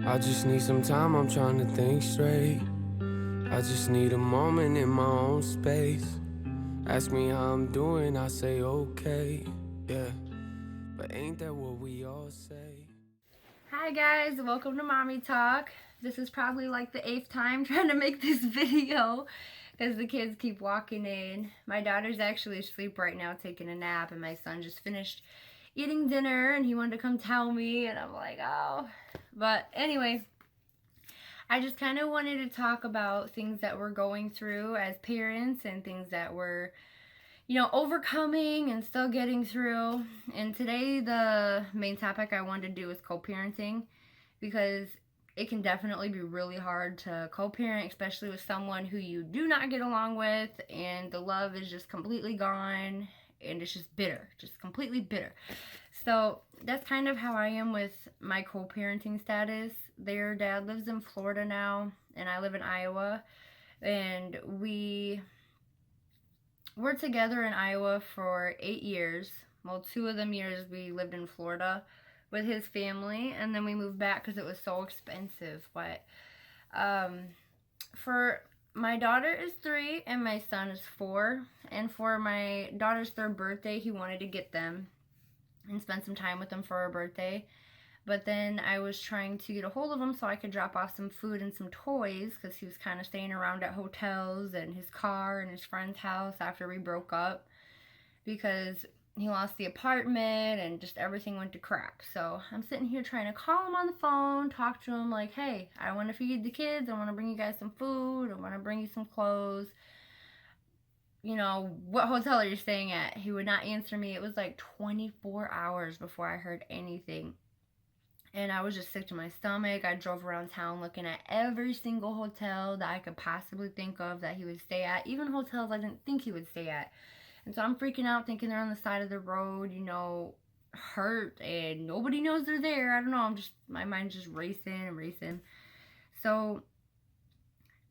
I just need some time, I'm trying to think straight. I just need a moment in my own space. Ask me how I'm doing, I say okay, yeah. But ain't that what we all say? Hi guys, welcome to Mommy Talk. This is probably like the 8th time trying to make this video because the kids keep walking in. My daughter's actually asleep right now taking a nap, and my son just finished eating dinner and he wanted to come tell me, and I'm like, oh. But anyway, I just kind of wanted to talk about things that we're going through as parents and things that we're overcoming and still getting through. And today, the main topic I wanted to do is co parenting, because it can definitely be really hard to co parent, especially with someone who you do not get along with, and the love is just completely gone and it's just bitter, just completely bitter. So that's kind of how I am with my co parenting status. Their dad lives in Florida now, and I live in Iowa, and we're together in Iowa for 8 years. Well, 2 of them years we lived in Florida with his family, and then we moved back because it was so expensive. But um, for my daughter is 3 and my son is 4, and for my daughter's 3rd birthday, he wanted to get them and spend some time with them for her birthday. But then I was trying to get a hold of him so I could drop off some food and some toys, because he was kind of staying around at hotels and his car and his friend's house after we broke up, because he lost the apartment and just everything went to crap. So I'm sitting here trying to call him on the phone, talk to him like, hey, I want to feed the kids. I want to bring you guys some food. I want to bring you some clothes. What hotel are you staying at? He would not answer me. It was like 24 hours before I heard anything. And I was just sick to my stomach. I drove around town looking at every single hotel that I could possibly think of that he would stay at, even hotels I didn't think he would stay at. And so I'm freaking out, thinking they're on the side of the road, hurt, and nobody knows they're there. I don't know. My mind's just racing and racing. So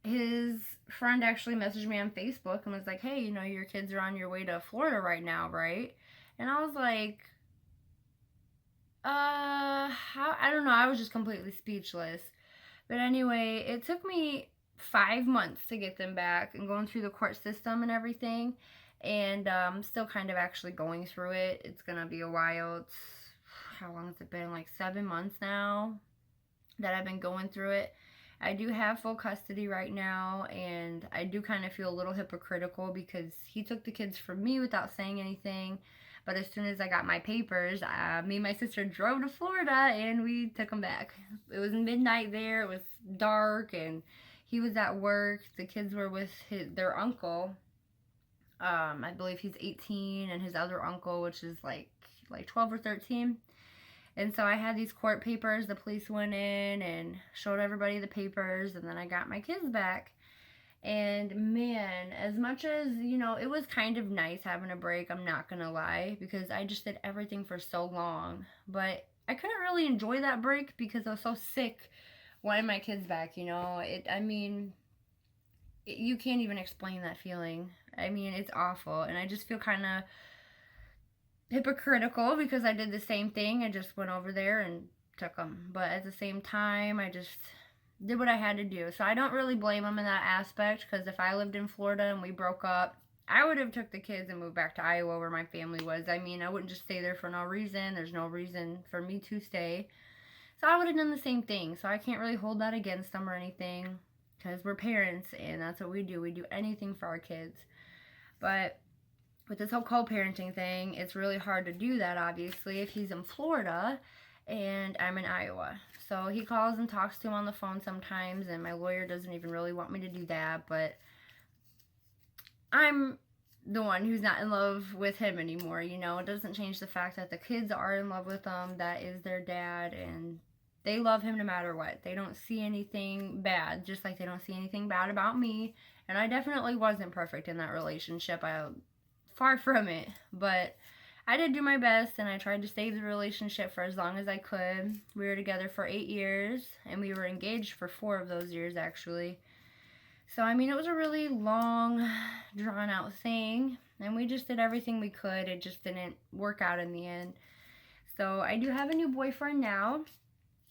his friend actually messaged me on Facebook and was like, hey, your kids are on your way to Florida right now, right? And I was like, how, I don't know. I was just completely speechless. But anyway, it took me 5 months to get them back and going through the court system and everything. And still kind of actually going through it. It's going to be a while. How long has it been? Like 7 months now that I've been going through it. I do have full custody right now, and I do kind of feel a little hypocritical because he took the kids from me without saying anything. But as soon as I got my papers, me and my sister drove to Florida and we took them back. It was midnight there. It was dark, and he was at work. The kids were with their uncle. I believe he's 18, and his other uncle, which is like 12 or 13. And so I had these court papers. The police went in and showed everybody the papers, and then I got my kids back. And man, as much as, it was kind of nice having a break, I'm not gonna lie, because I just did everything for so long. But I couldn't really enjoy that break because I was so sick wanting my kids back, you can't even explain that feeling. I mean, it's awful. And I just feel kind of hypocritical because I did the same thing. I just went over there and took them. But at the same time, I just did what I had to do. So I don't really blame him in that aspect, because if I lived in Florida and we broke up, I would have took the kids and moved back to Iowa where my family was. I mean, I wouldn't just stay there for no reason. There's no reason for me to stay. So I would have done the same thing. So I can't really hold that against them or anything, because we're parents and that's what we do. We do anything for our kids. But with this whole co-parenting thing, it's really hard to do that, obviously, if he's in Florida and I'm in Iowa. So he calls and talks to him on the phone sometimes, and my lawyer doesn't even really want me to do that, but I'm the one who's not in love with him anymore. It doesn't change the fact that the kids are in love with him. That is their dad, and they love him no matter what. They don't see anything bad, just like they don't see anything bad about me. And I definitely wasn't perfect in that relationship. Far from it, but I did do my best, and I tried to save the relationship for as long as I could. We were together for 8 years, and we were engaged for 4 of those years, actually. So, I mean, it was a really long, drawn-out thing, and we just did everything we could. It just didn't work out in the end. So, I do have a new boyfriend now.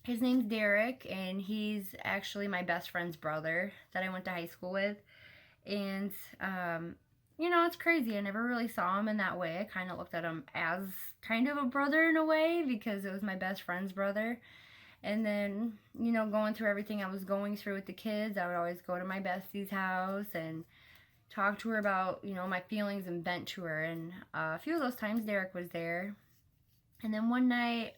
His name's Derek, and he's actually my best friend's brother that I went to high school with. And, it's crazy. I never really saw him in that way. I kind of looked at him as kind of a brother in a way because it was my best friend's brother. And then, going through everything I was going through with the kids, I would always go to my bestie's house and talk to her about, my feelings and vent to her. And a few of those times Derek was there. And then one night,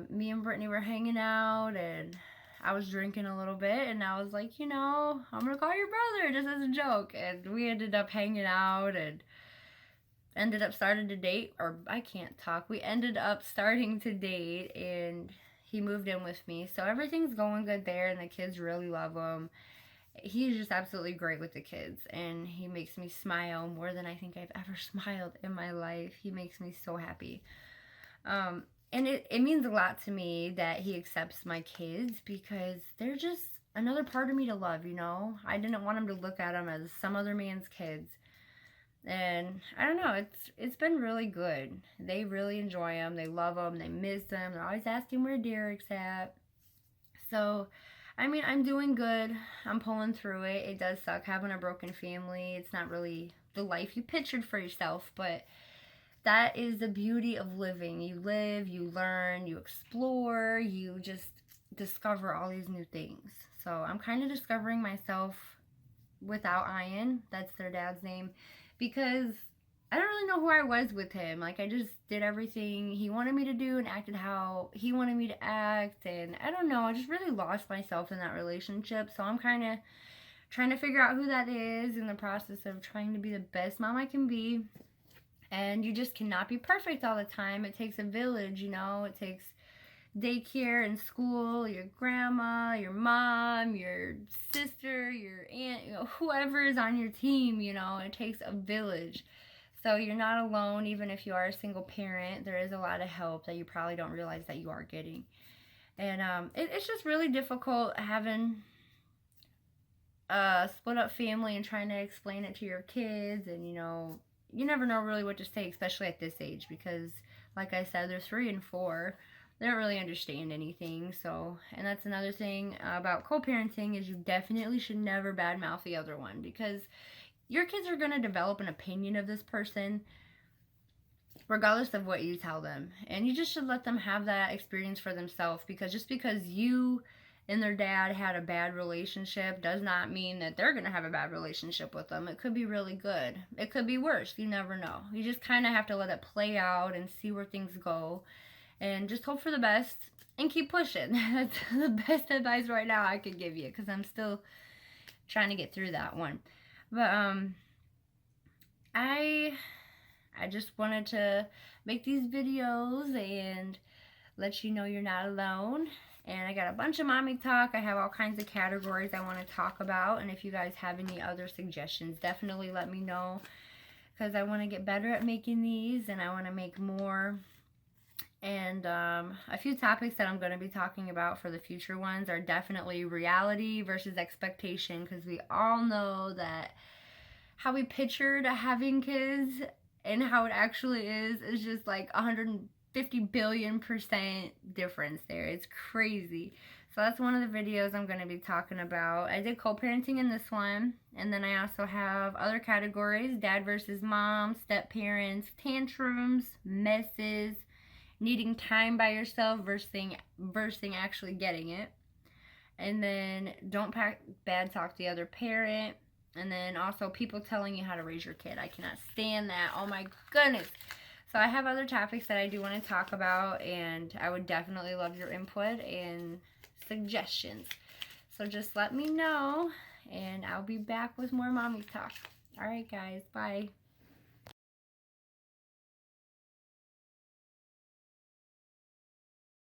me and Brittany were hanging out, and I was drinking a little bit, and I was like, I'm gonna call your brother just as a joke. And we ended up hanging out and ended up starting to date, or I can't talk. We ended up starting to date, and he moved in with me. So everything's going good there, and the kids really love him. He's just absolutely great with the kids, and he makes me smile more than I think I've ever smiled in my life. He makes me so happy. And it means a lot to me that he accepts my kids because they're just another part of me to love, I didn't want him to look at them as some other man's kids. And I don't know, it's been really good. They really enjoy him. They love him. They miss him. They're always asking where Derek's at. So, I'm doing good. I'm pulling through it. It does suck having a broken family. It's not really the life you pictured for yourself, but that is the beauty of living. You live, you learn, you explore, you just discover all these new things. So I'm kind of discovering myself without Ian. That's their dad's name. Because I don't really know who I was with him. Like, I just did everything he wanted me to do and acted how he wanted me to act. And I don't know, I just really lost myself in that relationship. So I'm kind of trying to figure out who that is in the process of trying to be the best mom I can be. And you just cannot be perfect all the time. It takes a village, It takes daycare and school, your grandma, your mom, your sister, your aunt, whoever is on your team, It takes a village. So you're not alone, even if you are a single parent. There is a lot of help that you probably don't realize that you are getting. And it's just really difficult having a split up family and trying to explain it to your kids, and you never know really what to say, especially at this age, because like I said, they're 3 and 4. They don't really understand anything. So, and that's another thing about co-parenting, is you definitely should never badmouth the other one, because your kids are going to develop an opinion of this person regardless of what you tell them. And you just should let them have that experience for themselves, because just because you and their dad had a bad relationship does not mean that they're going to have a bad relationship with them. It could be really good. It could be worse. You never know. You just kind of have to let it play out and see where things go, and just hope for the best and keep pushing. That's the best advice right now I could give you, because I'm still trying to get through that one. But I just wanted to make these videos and let you know you're not alone. And I got a bunch of mommy talk. I have all kinds of categories I want to talk about. And if you guys have any other suggestions, definitely let me know, because I want to get better at making these, and I want to make more. And a few topics that I'm going to be talking about for the future ones are definitely reality versus expectation, because we all know that how we pictured having kids and how it actually is just like 150 billion% difference there. It's crazy. So that's one of the videos I'm going to be talking about. I did co-parenting in this one, and then I also have other categories: dad versus mom, step parents, tantrums, messes, needing time by yourself versus actually getting it, and then don't bad talk the other parent, and then also people telling you how to raise your kid. I cannot stand that. Oh my goodness. So I have other topics that I do want to talk about, and I would definitely love your input and suggestions. So just let me know, and I'll be back with more mommy talk. All right, guys. Bye.